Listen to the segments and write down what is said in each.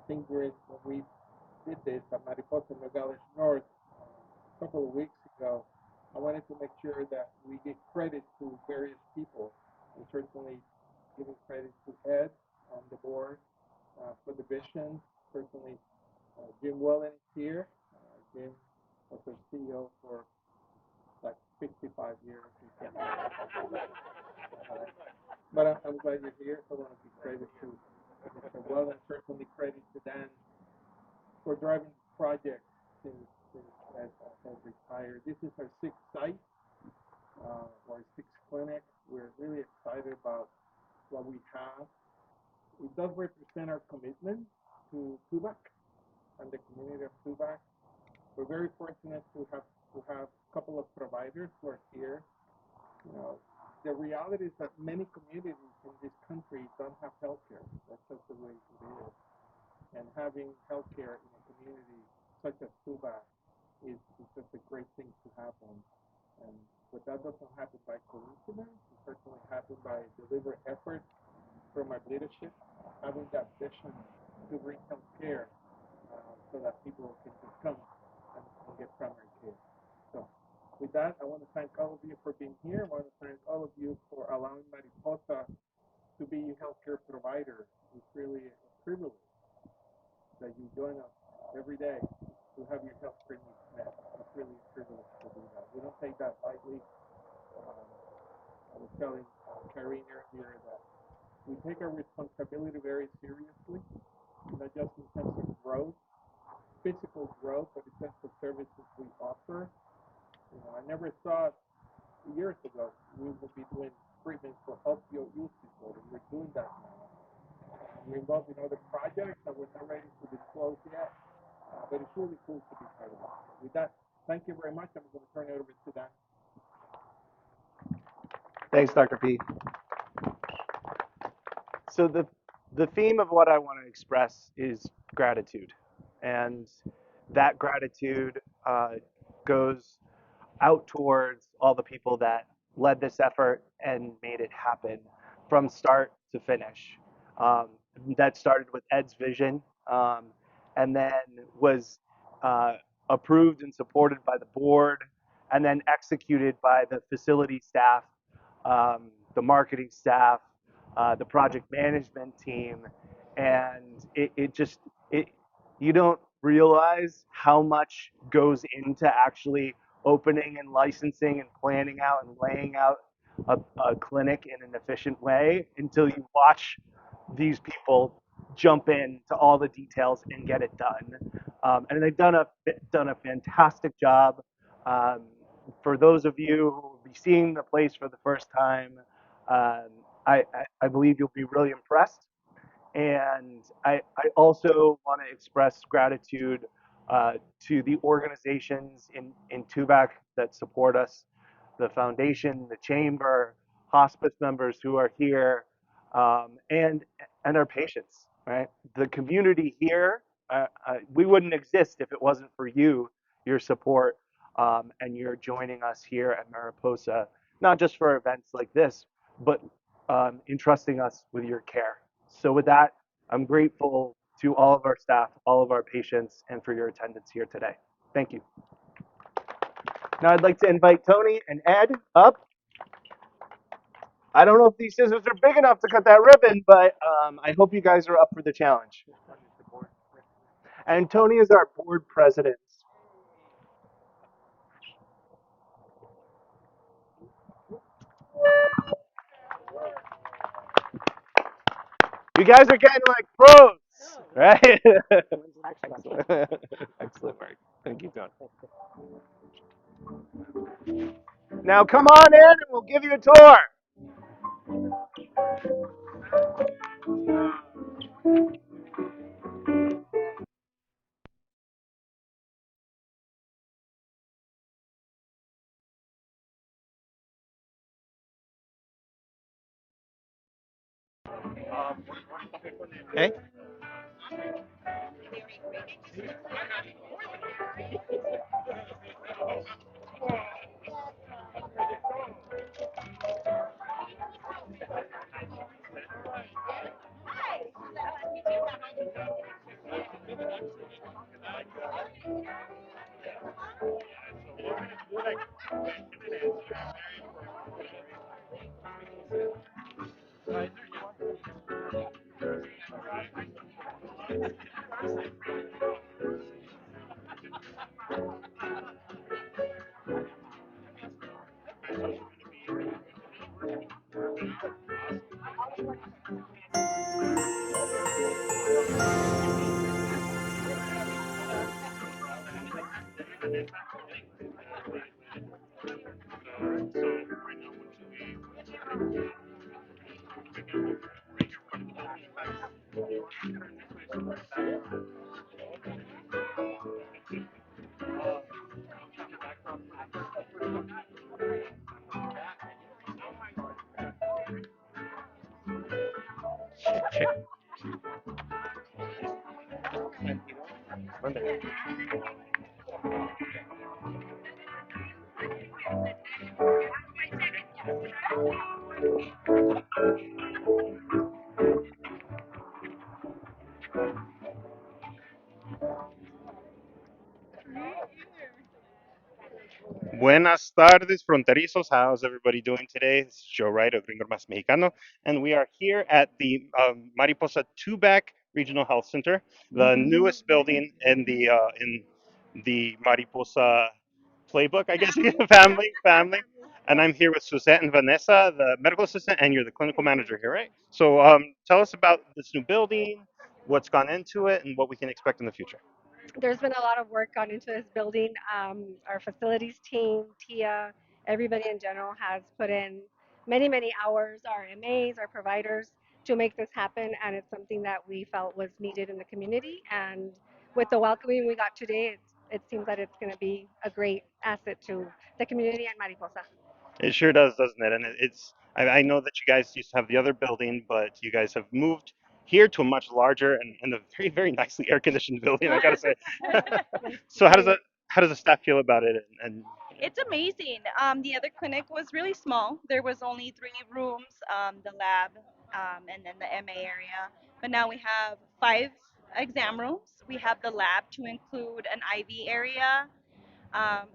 think when we did this at Mariposa Nogales North a couple of weeks ago, I wanted to make sure that we give credit to various people, and certainly giving credit to Ed on the board for the vision. Certainly, Jim Wellen is here. Jim was our CEO for like 55 years. But I'm glad you're here. So I want to give credit to Mr. Wellen, certainly credit to Dan for driving the project since Ed has retired. This is our sixth site, our sixth clinic. We're really excited about what we have. It does represent our commitment to Tubac and the community of Tubac. We're very fortunate to have a couple of providers who are here. You know, the reality is that many communities in this country don't have health care. That's just the way it is. And having health care in a community such as Tubac is just a great thing to happen. And but that doesn't happen by coincidence. It certainly happened by deliberate effort from our leadership, having that vision to bring health care so that people can just come and get primary care. So with that, I want to thank all of you for being here. I want to thank all of you for allowing Mariposa to be a healthcare provider. It's really a privilege that you join us every day to have your healthcare needs met. It's really a privilege to do that. We don't take that lightly. I was telling Karine earlier that we take our responsibility very seriously, not just in terms of growth, physical growth, but in terms of services we offer. You know, I never thought years ago we would be doing treatments for opioid use disorder. We're doing that now. We're involved in other projects that we're not ready to disclose yet, but it's really cool to be part of it. With that, thank you very much. I'm going to turn it over to Dan. Thanks, Dr. P. So the theme of what I want to express is gratitude, and that gratitude goes out towards all the people that led this effort and made it happen from start to finish. Um, that started with Ed's vision, and then was uh, approved and supported by the board, and then executed by the facility staff, the marketing staff, the project management team, and it just it you don't realize how much goes into actually opening and licensing and planning out and laying out a clinic in an efficient way until you watch these people jump in to all the details and get it done. And they've done a fantastic job. Um, for those of you who will be seeing the place for the first time, um, I believe you'll be really impressed. And I also want to express gratitude to the organizations in Tubac that support us, the foundation, the chamber, hospice members who are here, and our patients, right? The community here, we wouldn't exist if it wasn't for you, your support, and your joining us here at Mariposa, not just for events like this, but entrusting us with your care. So with that, I'm grateful to all of our staff, all of our patients, and for your attendance here today. Thank you. Now I'd like to invite Tony and Ed up. I don't know if these scissors are big enough to cut that ribbon, but I hope you guys are up for the challenge. And Tony is our board president. You guys are getting like pros, right? Excellent. Excellent work. Thank you, Tony. Now come on in and we'll give you a tour. Okay. Check. Monday. Buenas tardes, fronterizos. How's everybody doing today? This is Joe Wright of Gringo Más Mexicano, and we are here at the Mariposa Tubac Regional Health Center, the newest building in the Mariposa playbook, I guess. Family. And I'm here with Suzette and Vanessa, the medical assistant, and you're the clinical manager here, right? So tell us about this new building, what's gone into it, and what we can expect in the future. There's been a lot of work gone into this building. Our facilities team, Tia, everybody in general has put in many, many hours, our MAs, our providers, to make this happen. And it's something that we felt was needed in the community. And with the welcoming we got today, it seems that it's going to be a great asset to the community and Mariposa. It sure does, doesn't it? And I know that you guys used to have the other building, but you guys have moved here to a much larger and a very, very nicely air conditioned building, I gotta say. So Very how does the staff feel about it? And It's amazing. The other clinic was really small. There was only 3 rooms, the lab, and then the MA area. But now we have 5 exam rooms. We have the lab to include an IV area.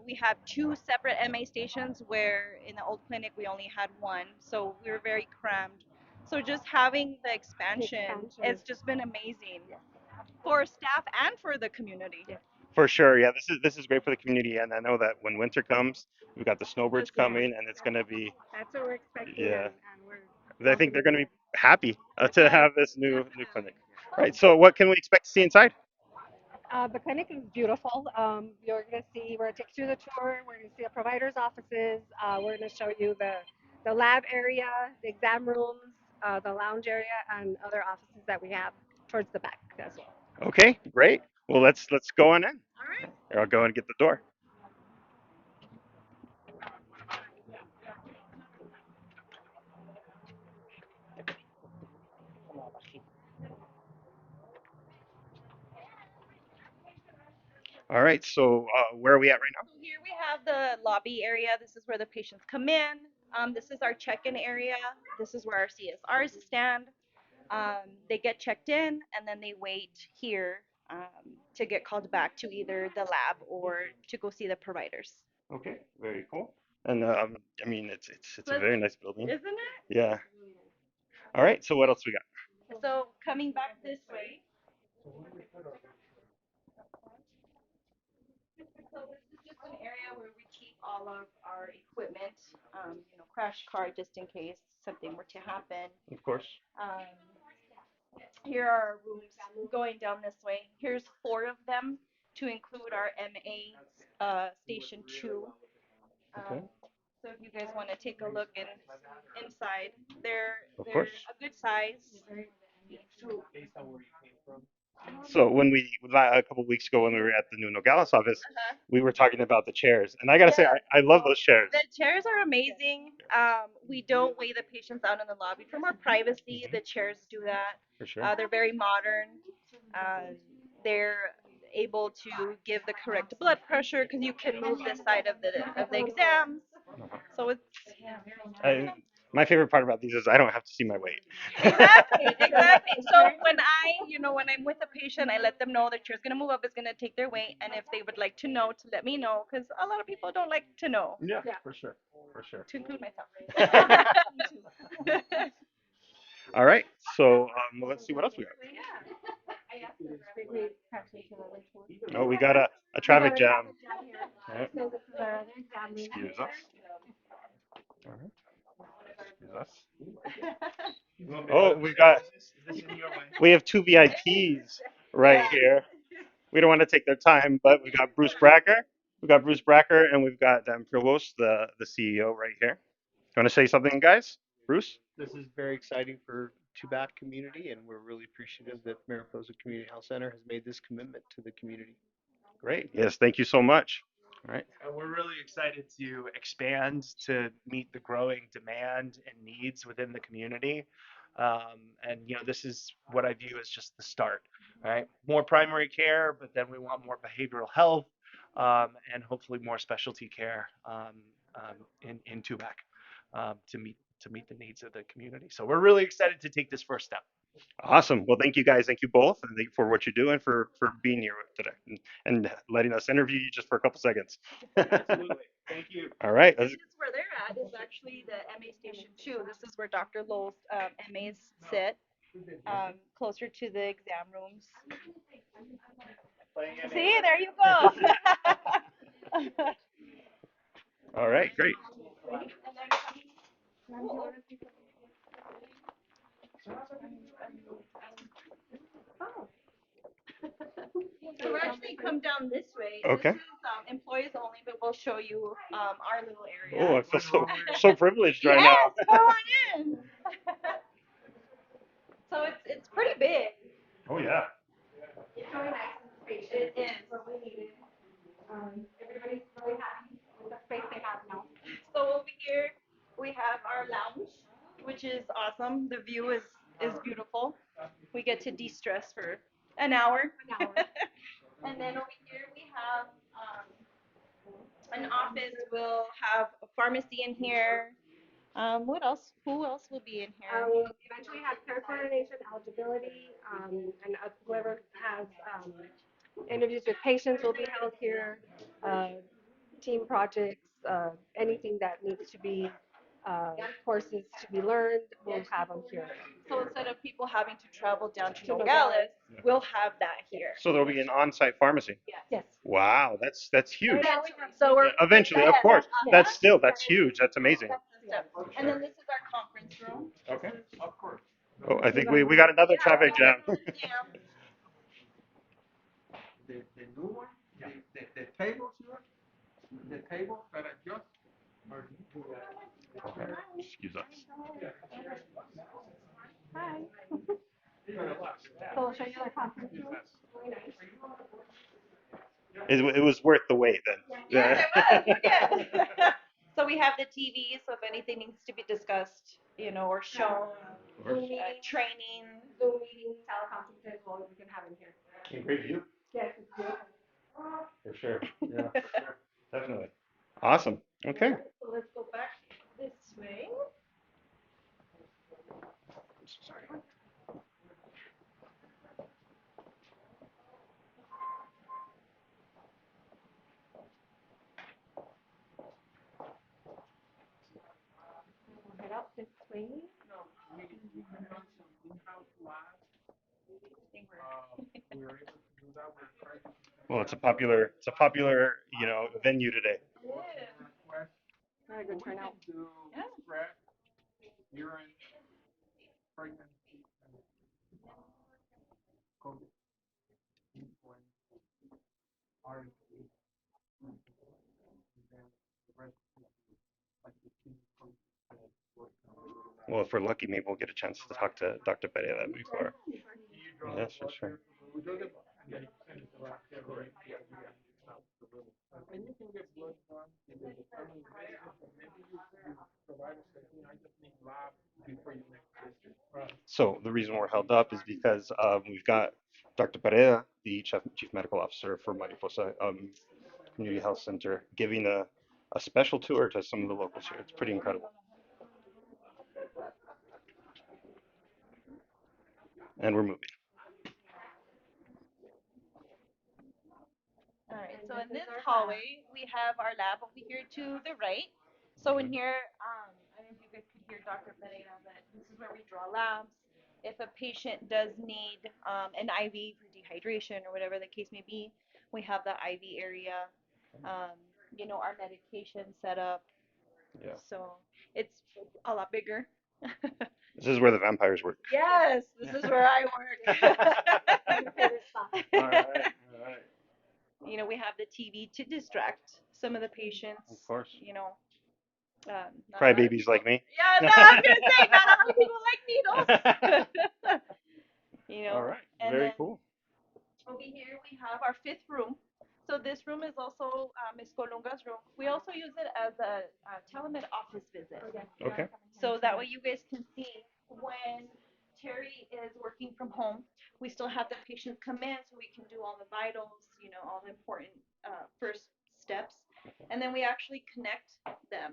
We have 2 separate MA stations where in the old clinic we only had one. So we were very crammed. So just having the expansion, expansion. it's just been amazing Yes. for staff and for the community. Yes. for sure, yeah, this is great for the community, and I know that when winter comes, we've got the snowbirds Yeah. coming, and it's gonna be That's what we're expecting, yeah. and we're I think they're welcoming gonna them. be happy to Yes, have this new clinic. definitely. Right. So what can we expect to see inside? The clinic is beautiful. You're going to see, we're going to take you through the tour. We're going to see the providers' offices. We're going to show you the lab area, the exam rooms, the lounge area, and other offices that we have towards the back as well. Okay, great. Well, let's go on in. Here, I'll go and get the door. All right. So where are we at right now? So here we have the lobby area. This is where the patients come in. This is our check-in area. This is where our CSRs stand. They get checked in and then they wait here to get called back to either the lab or to go see the providers. Okay, very cool. And I mean, it's a Let's, very nice building. isn't it? Yeah. All right. So what else we got? So coming back this way. So this is just an area where we keep all of our equipment, crash cart just in case something were to happen. Of course. Um, Here are our rooms going down this way. Here's 4 of them to include our MA station 2. Okay. Um, so if you guys want to take a look inside, Of they're course. a good size. So when a couple weeks ago when we were at the new Nogales office, Uh-huh. we were talking about the chairs, and I gotta say I love those chairs. The chairs are amazing. We don't weigh the patients out in the lobby. For more privacy, the chairs do that. For sure. They're very modern. They're able to give the correct blood pressure because you can move the side of the exams. Uh-huh. So it's I, My favorite part about these is I don't have to see my weight. Exactly, exactly. So when when I'm with a patient, I let them know the chair's gonna move up, it's gonna take their weight, and if they would like to know, to let me know, because a lot of people don't like to know, Yeah, for sure, for sure. to include myself. All right, so let's see what else we got. Oh, we got a traffic jam. Yeah. Excuse us. All right. Excuse us. Oh, we have two VIPs right Yeah. here. We don't want to take their time, but we got Bruce Bracker. We got Bruce Bracker, and we've got Dan Provost, the CEO, right here. You want to say something, guys? Bruce? This is very exciting for Tubac community, and we're really appreciative that Mariposa Community Health Center has made this commitment to the community. Great. Yes, thank you so much. All right. We're really excited to expand to meet the growing demand and needs within the community. And this is what I view as just the start, right? More primary care, but then we want more behavioral health, and hopefully more specialty care in Tubac, to meet the needs of the community. So we're really excited to take this first step. Awesome. Well, thank you guys. Thank you both, and thank you for what you're doing for being here today and letting us interview you just for a couple seconds. Absolutely. Thank you. All right. This is where they're at. Is actually the MA station 2. This is where Dr. Lowell's MAs sit, closer to the exam rooms. See, there you go. All right. Great. So we're actually come down this way. Okay. This is employees only, but we'll show you our little Oh, area. I feel so privileged right Yes, now. come on in. So it's pretty big. Oh yeah. It's really nice and spacious. It is. What we needed. Everybody's really happy with the space they have now. So over here we have our lounge, which is awesome. The view is beautiful. We get to de-stress for an hour. An hour. And then over here we have an office. We'll have a pharmacy in here. What else? Who else will be in here? Eventually have care coordination, eligibility, and whoever has interviews with patients will be held here. Uh, Team projects, anything that needs to be courses to be learned, we'll have them here. So instead of people having to travel down to To Nogales, Nogales. we'll have that here. So there'll be an on-site pharmacy. Yes. Wow, that's huge. So we're Eventually, of course. That's huge. That's amazing. That's the step. And then this is our conference room. Okay. Oh, I think we got another traffic jam. Yeah. The new one, the tables here, the tables that are just are Excuse us. Hi. So we'll show you the conference room. Really nice. It was worth the wait then. Yes, it was. Yes. So we have the TV, so if anything needs to be discussed, or shown, training. Zoom meetings, teleconferences, well, we can have them here. Great view. Yes, it's beautiful. For sure. Yeah, for sure. Definitely. Awesome. Okay. So let's go back this way. I'm so sorry. We'll head out this way. we have some in-house labs. We were able to do that with private Well, it's a popular venue today. request. Very good turnout. Do Yeah. stress, urine, pregnancy, and COVID, influenza, RSV, and then the rest is like the clinical work. Well, if we're lucky, maybe we'll get a chance to talk to Dr. Pereira before. Yes, for sure. We do the, and then send it to us every year. And you can get blood done in the determined basis, and maybe you provide us that, I just need lab before you next visit. So the reason we're held up is because we've got Dr. Pereira, the chief medical officer for Mariposa Community Health Center, giving a special tour to some of the locals here. It's pretty incredible. And we're moving. All right, so in this hallway, we have our lab over here to the right. So in here, I don't know if you guys could hear Dr. Pereira, but this is where we draw labs. If a patient does need an IV for dehydration or whatever the case may be, we have the IV area. Um, our medication set up. Yeah. So it's a lot bigger. This is where the vampires work. Yes, this is where I work. All right. All right. We have the TV to distract some of the patients. Of course. Not a lot of Crybabies people. like me. Yeah, no, I was gonna say not a lot of people like needles. All right. And Very then cool. over here we have our fifth room. So this room is also Ms. Colunga's room. We also use it as a telemed office visit. Okay. So that way you guys can see when Terry is working from home, we still have the patients come in so we can do all the vitals, all the important first steps. And then we actually connect them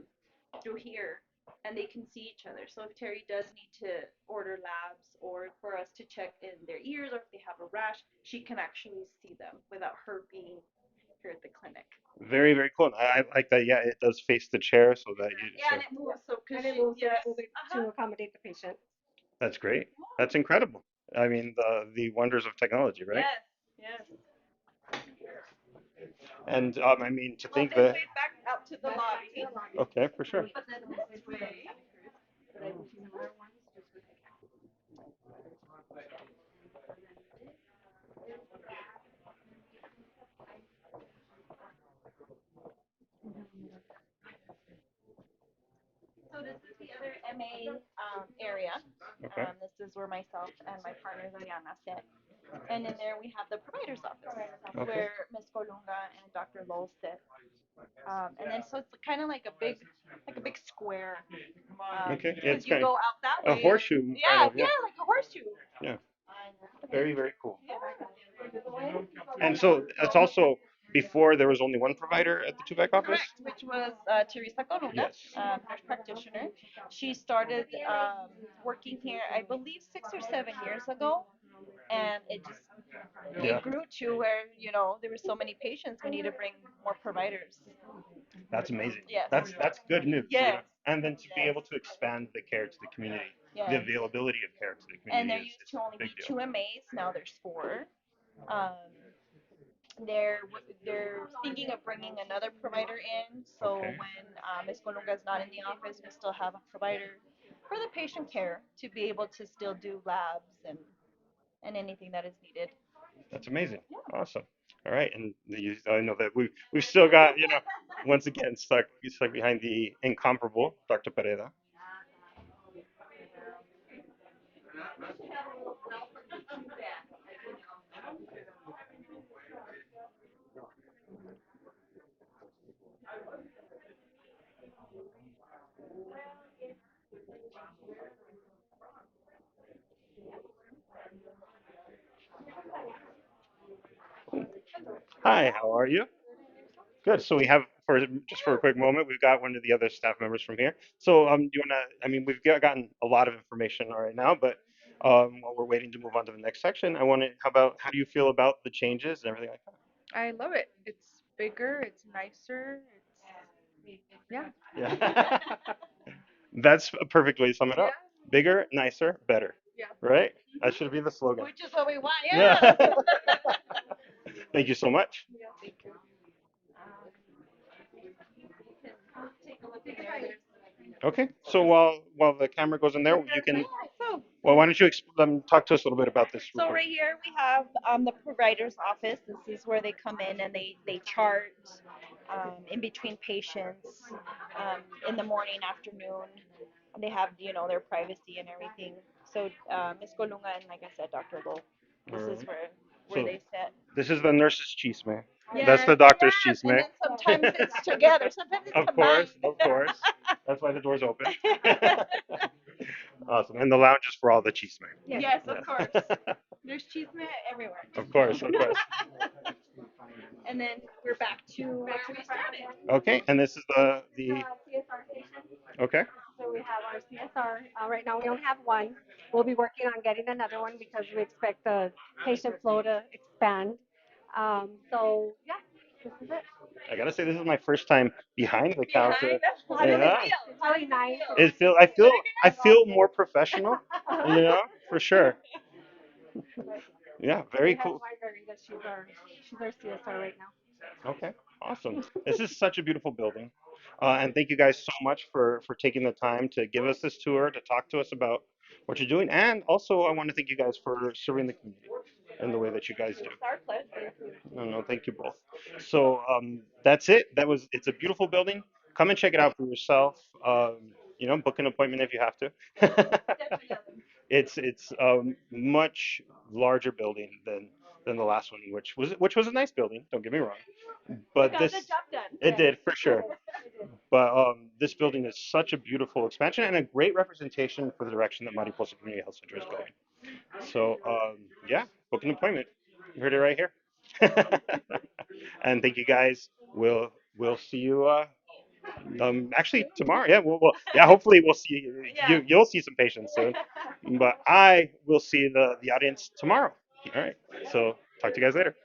through here and they can see each other. So if Terry does need to order labs or for us to check in their ears or if they have a rash, she can actually see them without her being here at the clinic. Very, very cool. I like that. Yeah, it does face the chair so that you. Yeah, So and it moves. So, And cause it she, moves yes, to accommodate the patient. that's great. That's incredible. I mean, the wonders of technology, right? yes, yes. And I mean, to Well, think this that. way back out to the lobby, Okay, for sure. but then this way. So this is the other MA area. Okay. This is where myself and my partner Diana sit. And in there we have the provider's office Okay. where Ms. Colunga and Dr. Lowell sit. And then so it's kind of like a big square. Okay. Yeah, Because it's you kind go out that of a way. horseshoe. Yeah, Kind of. Yeah. yeah, like a horseshoe. Yeah. Very, very cool. Yeah. And so it's also before there was only one provider at the Tubac office. Correct, which was Teresa Colunga, Yes. nurse practitioner. She started working here, I believe, 6 or 7 years ago, and Yeah. it grew to where there were so many patients. We need to bring more providers. That's amazing. Yes. That's good news. Yes. And then to be Yes. able to expand the care to the community, the Yes. availability of care to the And community there is used to only a be big deal. 2 MAs. Now there's 4. Um, they're thinking of bringing another provider in. So Okay. when Ms. Colunga is not in the office, we still have a provider for the patient care to be able to still do labs and anything that is needed. That's amazing. Awesome. All right, and I know that we've still got once again stuck behind the incomparable Dr. Pereira. Hi, how are you? Good. So we have for a quick moment, we've got one of the other staff members from here. So do you wanna? I mean, gotten a lot of information right now, but while we're waiting to move on to the next section, I want to. How do you feel about the changes and everything like I love it. It's bigger, it's nicer, yeah. that? Yeah. That's a perfect way to sum it up. Yeah. Bigger, nicer, better. Yeah. Right? That should be the slogan. Which is what we want. Yeah. Yeah. Thank you so much. Yeah, thank you. Take a look in there. Okay. So while the camera goes in there, you can. So Well, why don't you talk to us a little bit about this? real So quick. right here we have the provider's office. This is where they come in and they chart in between patients in the morning, afternoon. They have their privacy and everything. So Ms. Colunga and like I said, Dr. Lowe. This is Alright. where So they sit. this is the nurse's chisme. That's Yes, the doctor's yes, and chisme. then sometimes it's together. Sometimes it's Of combined. course, of course. That's why the door's open. Awesome. And the lounge is for all the chisme. Yes, Yeah. of course. There's chisme everywhere. Of course, of course. And then we're back to where we started. Okay, and this is the CSR station. okay. So then we have our CSR. Right now, we only have one. We'll be working on getting another one because we expect the patient flow to expand. So yeah, this is it. I gotta say, this is my first time behind the counter. How does it Yeah, feel? It's really nice. I feel more professional. You know, for sure. Yeah, We very have cool. Margarita. She's our CSR right now. Okay, awesome. This is such a beautiful building. And thank you guys so much for taking the time to give us this tour, to talk to us about what you're doing. And also, I want to thank you guys for serving the community in the way that you guys do. It's our pleasure. No, no, thank you both. So that's it. It's a beautiful building. Come and check it out for yourself. Book an appointment if you have to. It's a much larger building than the last one, which was a nice building. Don't get me wrong, but Got this the job done. it did for sure. But this building is such a beautiful expansion and a great representation for the direction that Mariposa Community Health Center is going. So yeah, book an appointment. You heard it right here. And thank you guys. We'll see you. Actually tomorrow. Yeah. Yeah. Hopefully we'll see you. You'll see some patients soon. But I will see the audience tomorrow. All right. So talk to you guys later.